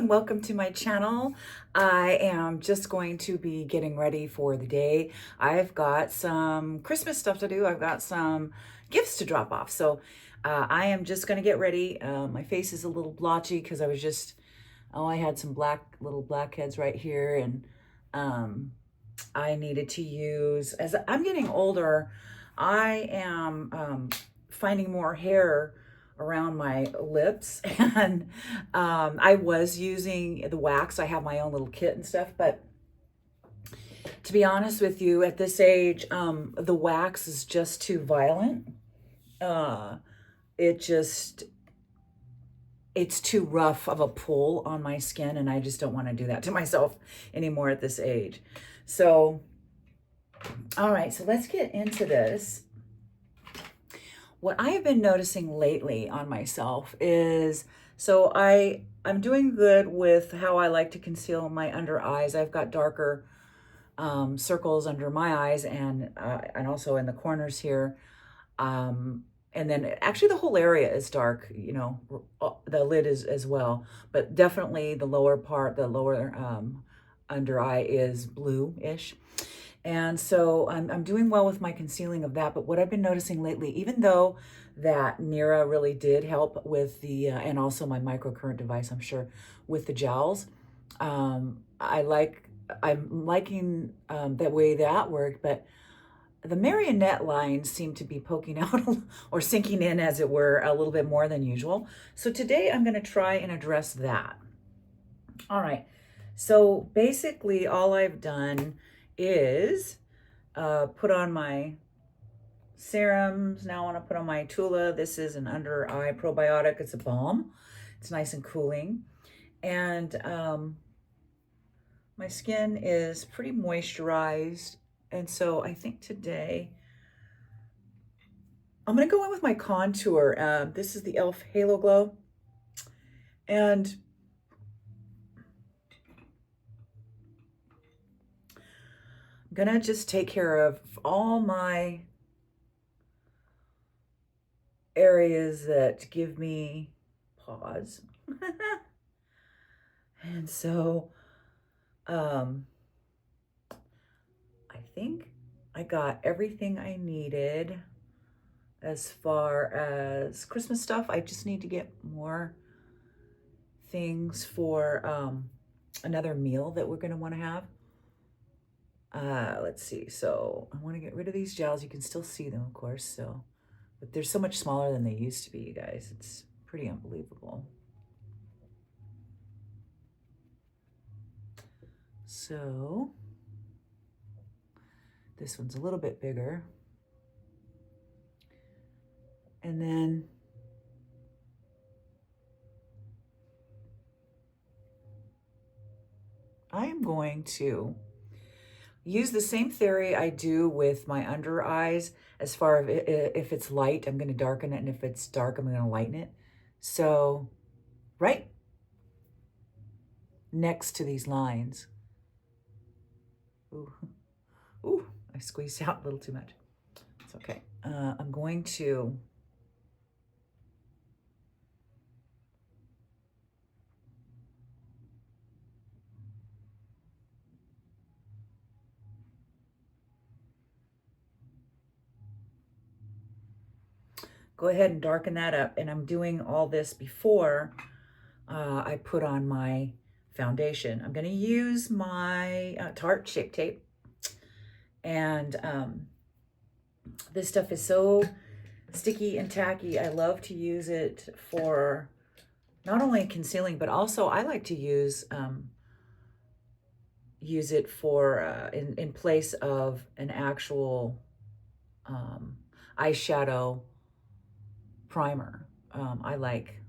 and welcome to my channel. I am just going to be getting ready for the day. I've got some Christmas stuff to do. I've got some gifts to drop off. So I am just going to get ready. My face is a little blotchy because I had some little blackheads right here, and I needed to use, as I'm getting older, I am finding more hair around my lips, and I was using the wax. I have my own little kit and stuff, but to be honest with you, at this age, the wax is just too violent. Uh, it's too rough of a pull on my skin, and I just don't want to do that to myself anymore at this age. So, all right, so let's get into this. What I have been noticing lately on myself is, so I'm doing good with how I like to conceal my under eyes. I've got darker circles under my eyes, and also in the corners here. And then actually the whole area is dark, you know, the lid is as well, but definitely the lower part, the lower under eye is blue-ish. And so I'm doing well with my concealing of that. But what I've been noticing lately, even though that Nira really did help with the, and also my microcurrent device, I'm sure, with the jowls, I'm liking the way that worked, but the Marionette lines seem to be poking out or sinking in, as it were, a little bit more than usual. So today I'm going to try and address that. All right. So basically all I've done is put on my serums. Now I want to put on my Tula. This is an under eye probiotic. It's a balm. It's nice and cooling. And my skin is pretty moisturized. And so I think today I'm going to go in with my contour. This is the e.l.f. Halo Glow. And I'm going to just take care of all my areas that give me pause. And so I think I got everything I needed as far as Christmas stuff. I just need to get more things for another meal that we're going to want to have. Let's see. So I want to get rid of these gels. You can still see them, of course. So, but they're so much smaller than they used to be, you guys. It's pretty unbelievable. So this one's a little bit bigger. And then I am going to use the same theory I do with my under eyes. As far as if it's light, I'm going to darken it, and if it's dark, I'm going to lighten it. So right next to these lines. Ooh, I squeezed out a little too much. It's okay. I'm going to go ahead and darken that up. And I'm doing all this before I put on my foundation. I'm going to use my Tarte Shape Tape. And this stuff is so sticky and tacky. I love to use it for not only concealing, but also I like to use it for in place of an actual eyeshadow primer. I like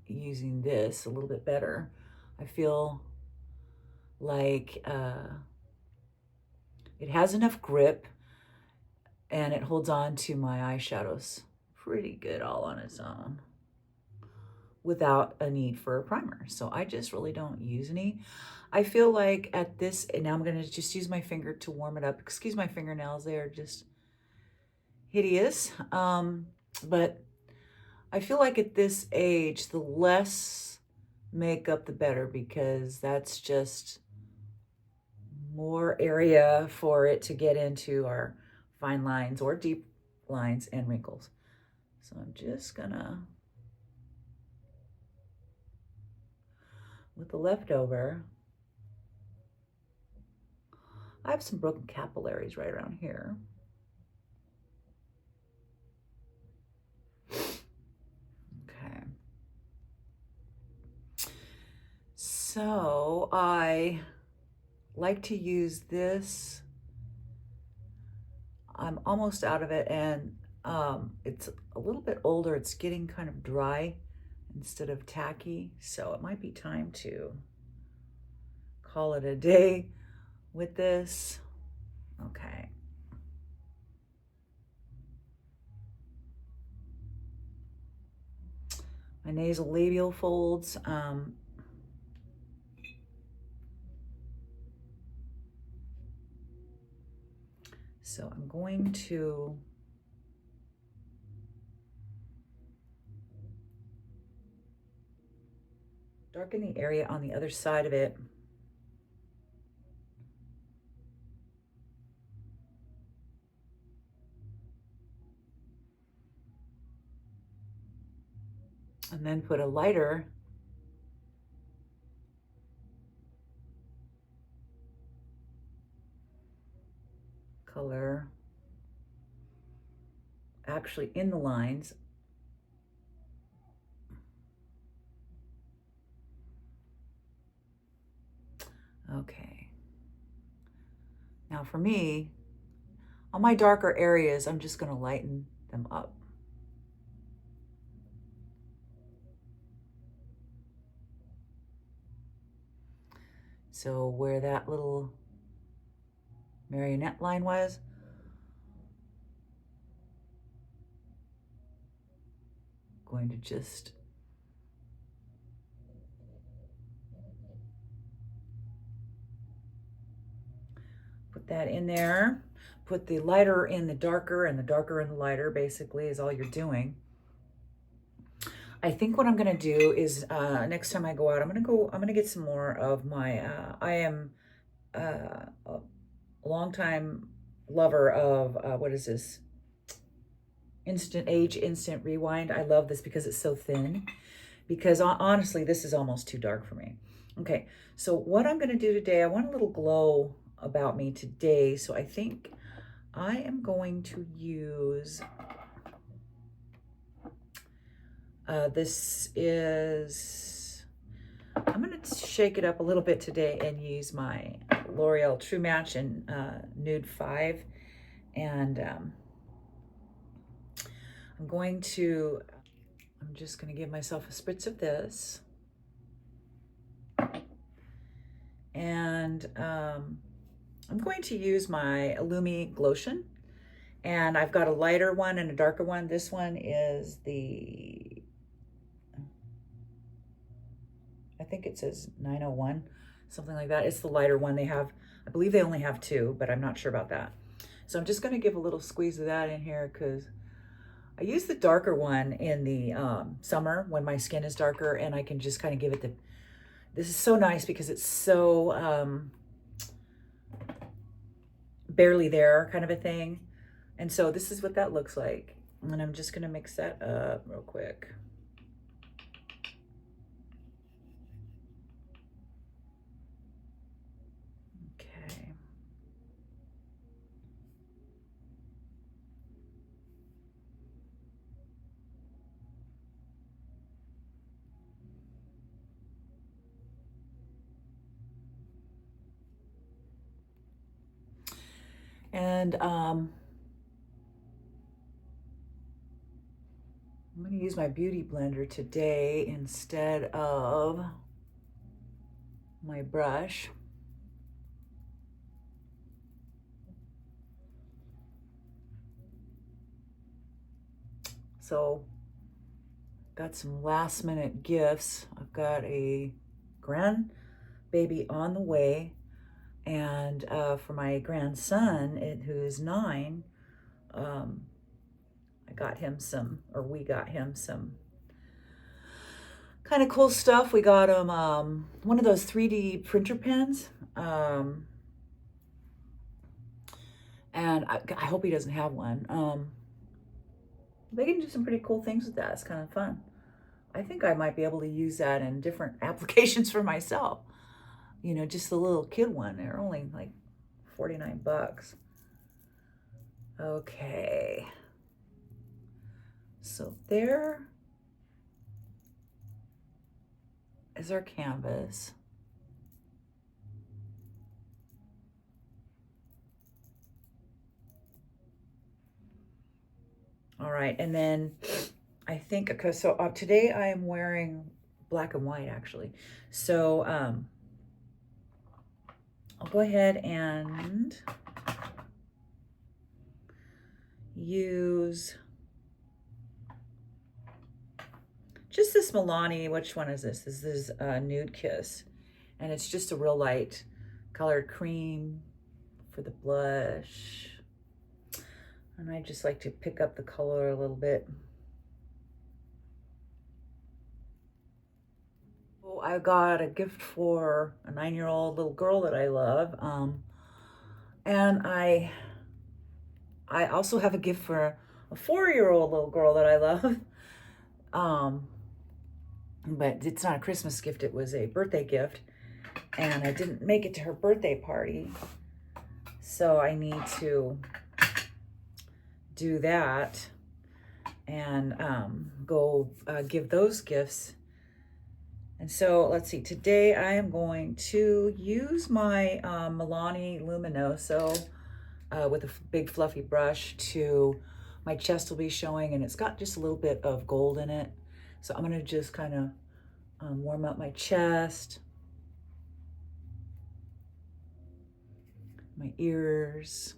using this a little bit better. I feel like it has enough grip, and it holds on to my eyeshadows pretty good all on its own without a need for a primer. So I just really don't use any. I feel like at this, and now I'm going to just use my finger to warm it up. Excuse my fingernails, they are just hideous. But I feel like at this age, the less makeup, the better, because that's just more area for it to get into our fine lines or deep lines and wrinkles. So I'm just gonna, with the leftover, I have some broken capillaries right around here. Okay. So I like to use this. I'm almost out of it, and it's a little bit older. It's getting kind of dry instead of tacky. So it might be time to call it a day with this. Okay. My nasal labial folds. So I'm going to darken the area on the other side of it. And then put a lighter color actually in the lines. Okay. Now for me, on my darker areas, I'm just going to lighten them up. So where that little marionette line was, going to just put that in there. Put the lighter in the darker and the darker in the lighter, basically, is all you're doing. I think what I'm gonna do is next time I go out, I'm gonna get some more of my, I am a longtime lover of, what is this? Instant Rewind. I love this because it's so thin, because honestly, this is almost too dark for me. Okay, so what I'm gonna do today, I want a little glow about me today, so I think I am going to use, this is, I'm gonna shake it up a little bit today and use my L'Oreal True Match in Nude 5. And I'm just gonna give myself a spritz of this. And I'm going to use my Illumi Glotion. And I've got a lighter one and a darker one. This one is the, I think it says 901, something like that. It's the lighter one they have. I believe they only have two, but I'm not sure about that. So I'm just gonna give a little squeeze of that in here, because I use the darker one in the summer when my skin is darker, and I can just kind of give it the, this is so nice because it's so barely there kind of a thing. And so this is what that looks like. And I'm just gonna mix that up real quick. Okay. And I'm going to use my Beauty Blender today instead of my brush. So got some last minute gifts. I've got a grandbaby on the way, and for my grandson, who's 9, I got him some, or we got him some kind of cool stuff. We got him one of those 3D printer pens. And I hope he doesn't have one. They can do some pretty cool things with that. It's kind of fun. I think I might be able to use that in different applications for myself. You know, just the little kid one. They're only like 49 bucks. Okay. So there is our canvas. All right, and then I think, because so today I am wearing black and white actually. So I'll go ahead and use just this Milani. Which one is this? This is Nude Kiss. And it's just a real light colored cream for the blush. And I just like to pick up the color a little bit. Oh, I got a gift for a 9-year-old little girl that I love. And I also have a gift for a 4-year-old little girl that I love. But it's not a Christmas gift, it was a birthday gift. And I didn't make it to her birthday party. So I need to do that and go give those gifts. And so let's see, today I am going to use my Milani Luminoso with a big fluffy brush. To my chest will be showing, and it's got just a little bit of gold in it. So I'm gonna just kind of warm up my chest, my ears.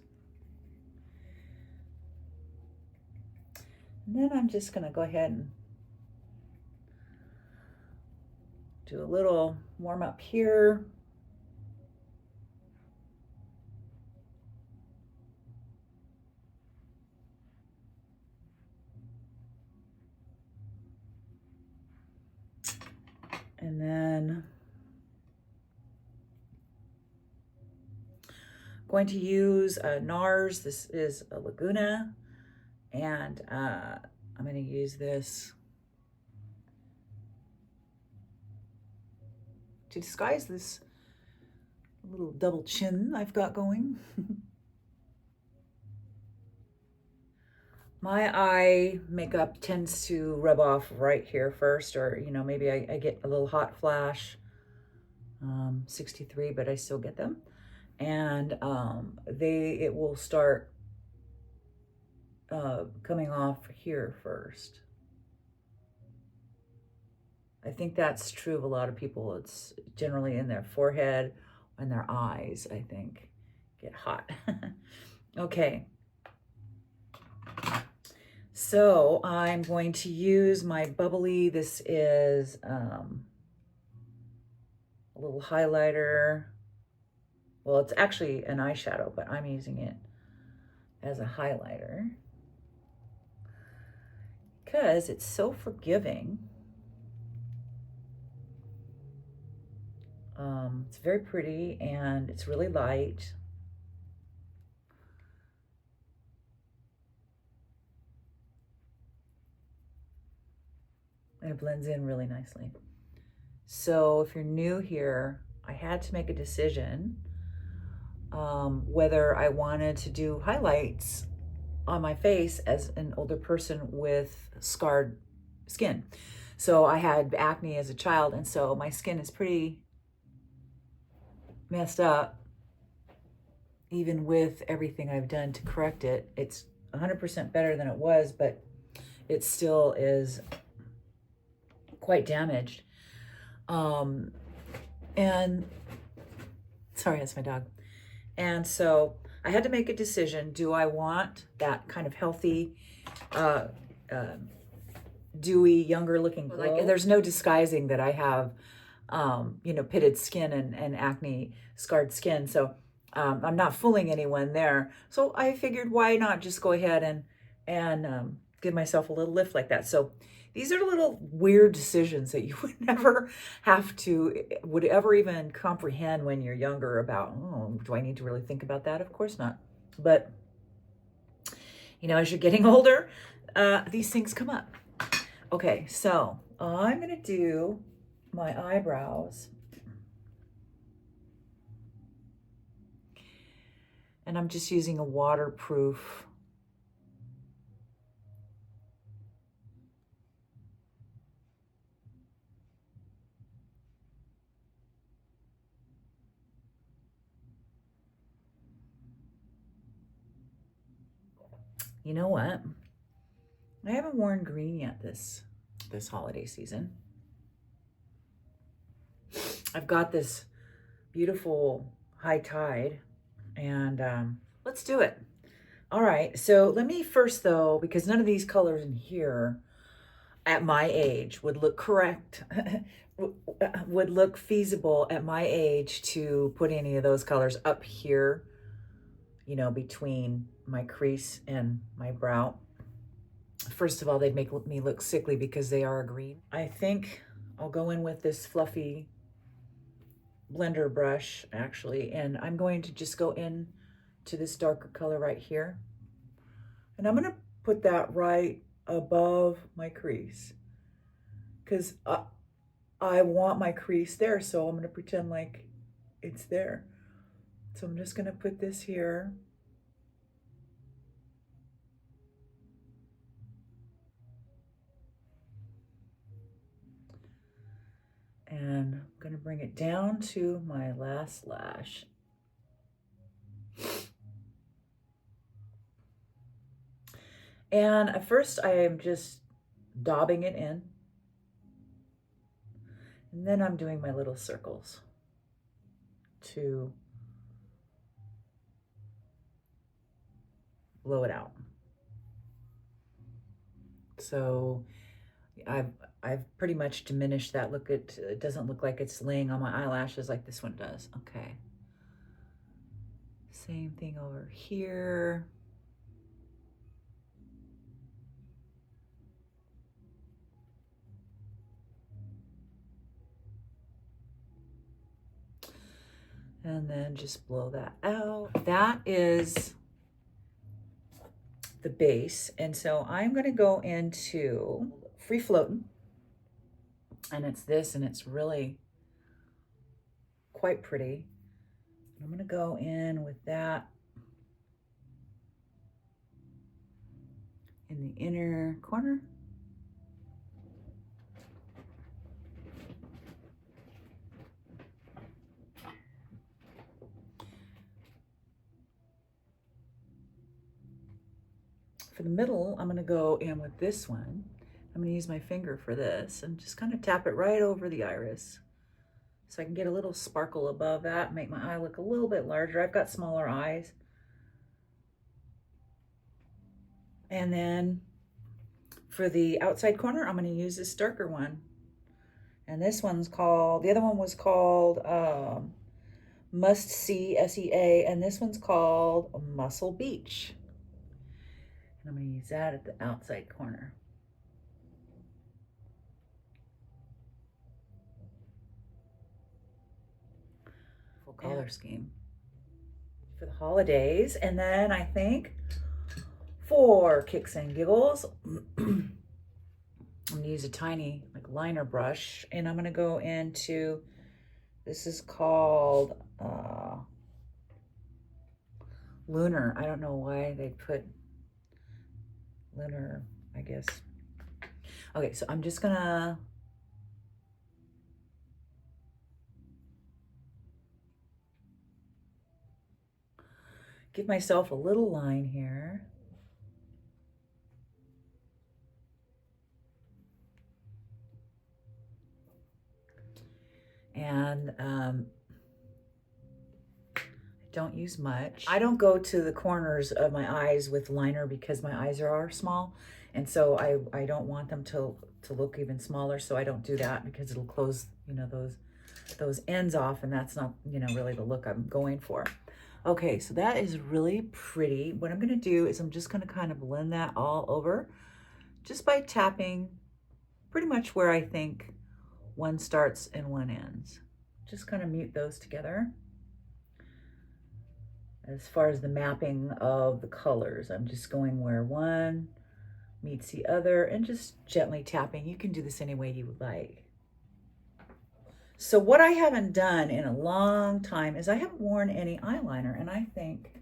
And then I'm just gonna go ahead and do a little warm up here. And then going to use NARS. This is a Laguna. And I'm going to use this to disguise this little double chin I've got going. My eye makeup tends to rub off right here first, or, you know, maybe I get a little hot flash. 63, but I still get them. And it will start coming off here first. I think that's true of a lot of people. It's generally in their forehead and their eyes, I think, get hot. Okay. So I'm going to use my bubbly, this is a little highlighter. Well, it's actually an eyeshadow, but I'm using it as a highlighter because it's so forgiving. It's very pretty and it's really light. And it blends in really nicely. So if you're new here, I had to make a decision whether I wanted to do highlights on my face as an older person with scarred skin. So I had acne as a child, and so my skin is pretty messed up. Even with everything I've done to correct it, it's 100% better than it was, but it still is quite damaged. And sorry, that's my dog. And so I had to make a decision. Do I want that kind of healthy, dewy, younger looking glow? Like, there's no disguising that I have, you know, pitted skin and acne scarred skin. So I'm not fooling anyone there. So I figured, why not just go ahead and give myself a little lift like that. So These are little weird decisions that you would never would ever even comprehend when you're younger about, oh, do I need to really think about that? Of course not. But, you know, as you're getting older, these things come up. Okay, so I'm going to do my eyebrows. And I'm just using a waterproof You know what? I haven't worn green yet this holiday season. I've got this beautiful high tide, and let's do it. All right, so let me first though, because none of these colors in here at my age would look correct, would look feasible at my age to put any of those colors up here, you know, between my crease and my brow. First of all, they'd make me look sickly because they are green. I think I'll go in with this fluffy blender brush actually, and I'm going to just go in to this darker color right here. And I'm gonna put that right above my crease because I want my crease there, so I'm gonna pretend like it's there. So I'm just gonna put this here. And I'm gonna bring it down to my last lash. And at first I am just daubing it in. And then I'm doing my little circles to blow it out. So I've pretty much diminished that. Look, it doesn't look like it's laying on my eyelashes like this one does. Okay. Same thing over here. And then just blow that out. That is the base. And so I'm going to go into Free Floating. And it's this, and it's really quite pretty. I'm going to go in with that in the inner corner. For the middle, I'm going to go in with this one. I'm going to use my finger for this and just kind of tap it right over the iris so I can get a little sparkle above that, make my eye look a little bit larger. I've got smaller eyes. And then for the outside corner, I'm going to use this darker one. And this one's called, the other one was called Must See, SEA, and this one's called Muscle Beach. And I'm going to use that at the outside corner. Full color scheme for the holidays. And then I think for kicks and giggles, I'm going to use a tiny like liner brush, and I'm going to go into, this is called Lunar. I don't know why they put Lunar, I guess. Okay, so I'm just gonna give myself a little line here. And don't use much. I don't go to the corners of my eyes with liner because my eyes are small, and so I don't want them to look even smaller, so I don't do that because it'll close, you know, those ends off, and that's not, you know, really the look I'm going for. Okay, so that is really pretty. What I'm gonna do is I'm just gonna kind of blend that all over just by tapping pretty much where I think one starts and one ends. Just kind of mute those together. As far as the mapping of the colors, I'm just going where one meets the other and just gently tapping. You can do this any way you would like. So what I haven't done in a long time is I haven't worn any eyeliner, and I think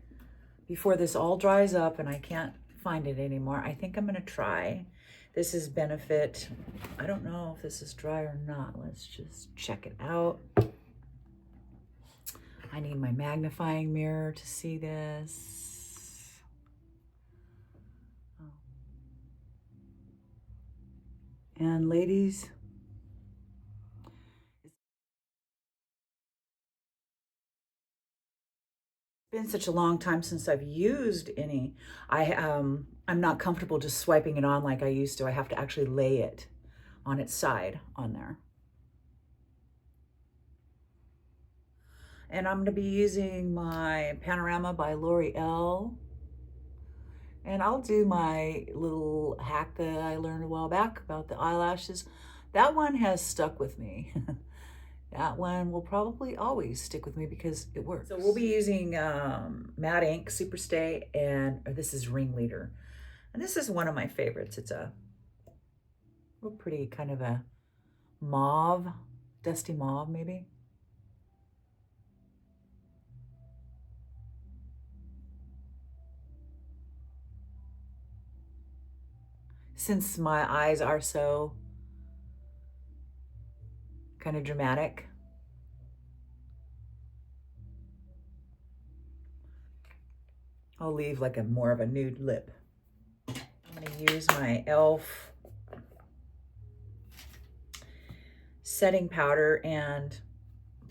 before this all dries up and I can't find it anymore, I think I'm gonna try. This is Benefit. I don't know if this is dry or not. Let's just check it out. I need my magnifying mirror to see this. And ladies, been such a long time since I've used any. I'm not comfortable just swiping it on like I used to. I have to actually lay it on its side on there. And I'm going to be using my Panorama by L'Oreal. And I'll do my little hack that I learned a while back about the eyelashes. That one has stuck with me. That one will probably always stick with me because it works. So we'll be using Matte Ink Super Stay, and this is Ringleader. And this is one of my favorites. It's a real pretty kind of a mauve, dusty mauve maybe. Since my eyes are so kind of dramatic, I'll leave like a more of a nude lip. I'm gonna use my e.l.f. setting powder, and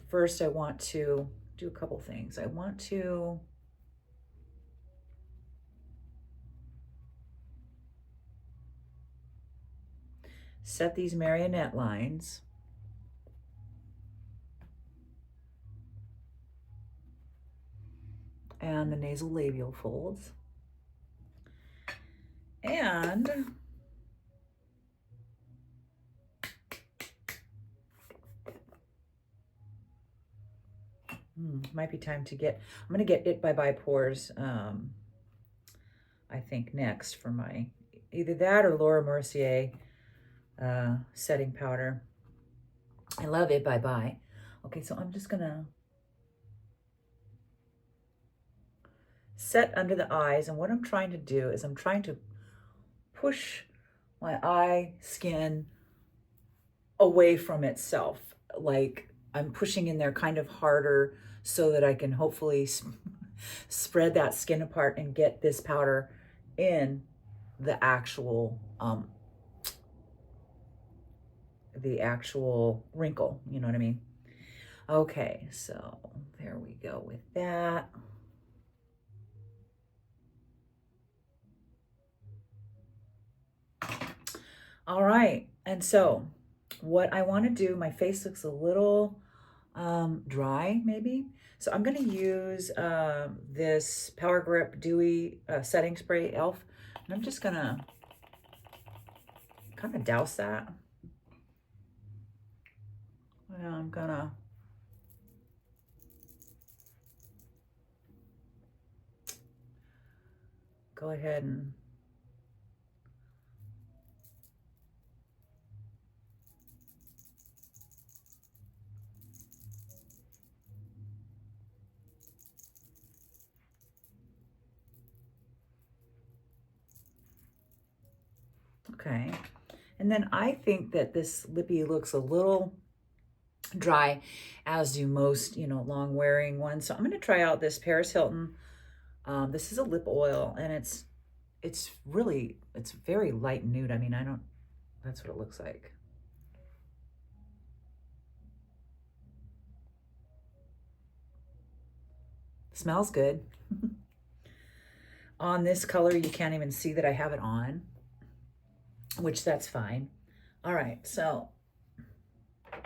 first I want to do a couple things. I want to set these marionette lines. And the nasal labial folds. And might be time to get, I'm going to get It by Pores, I think next for my, either that or Laura Mercier setting powder. I love It by. Okay, so I'm just going to set under the eyes, and what I'm trying to do is I'm trying to push my eye skin away from itself. Like I'm pushing in there kind of harder so that I can hopefully spread that skin apart and get this powder in the actual wrinkle, you know what I mean? Okay, so there we go with that. All right, and so what I want to do, my face looks a little dry maybe, so I'm going to use this Power Grip Dewy setting spray e.l.f. and I'm just going to kind of douse that. And I'm going to go ahead and okay. And then I think that this lippy looks a little dry, as do most, you know, long wearing ones. So I'm going to try out this Paris Hilton. This is a lip oil, and it's very light nude. I mean, that's what it looks like. Smells good. On this color, you can't even see that I have it on, which that's fine. All right, so let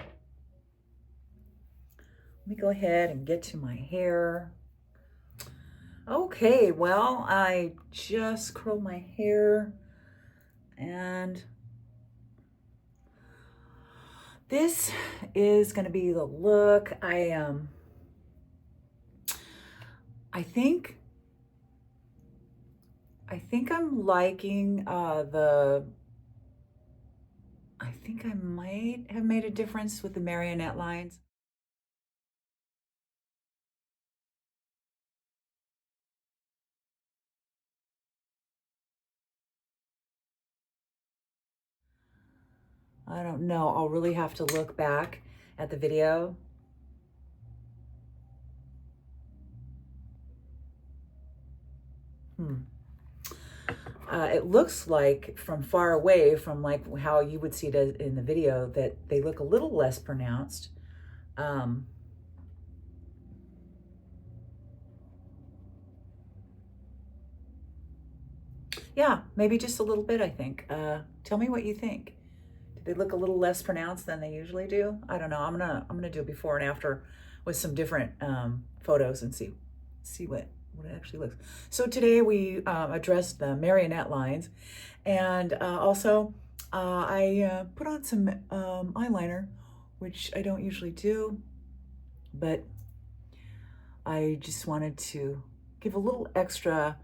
me go ahead and get to my hair. Okay, well, I just curled my hair, and this is going to be the look. I think I'm liking I think I might have made a difference with the marionette lines. I don't know. I'll really have to look back at the video. It looks like from far away, from like how you would see it in the video, that they look a little less pronounced. Yeah, maybe just a little bit, I think. Tell me what you think. Do they look a little less pronounced than they usually do? I don't know. I'm gonna do a before and after with some different photos and see what it actually looks. So today we addressed the marionette lines, and also I put on some eyeliner, which I don't usually do, but I just wanted to give a little extra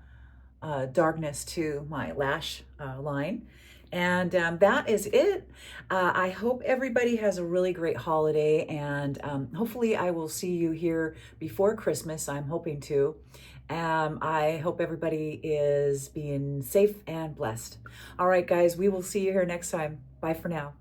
darkness to my lash line. And that is it. I hope everybody has a really great holiday, and hopefully I will see you here before Christmas. I'm hoping to. I hope everybody is being safe and blessed. All right, guys, we will see you here next time. Bye for now.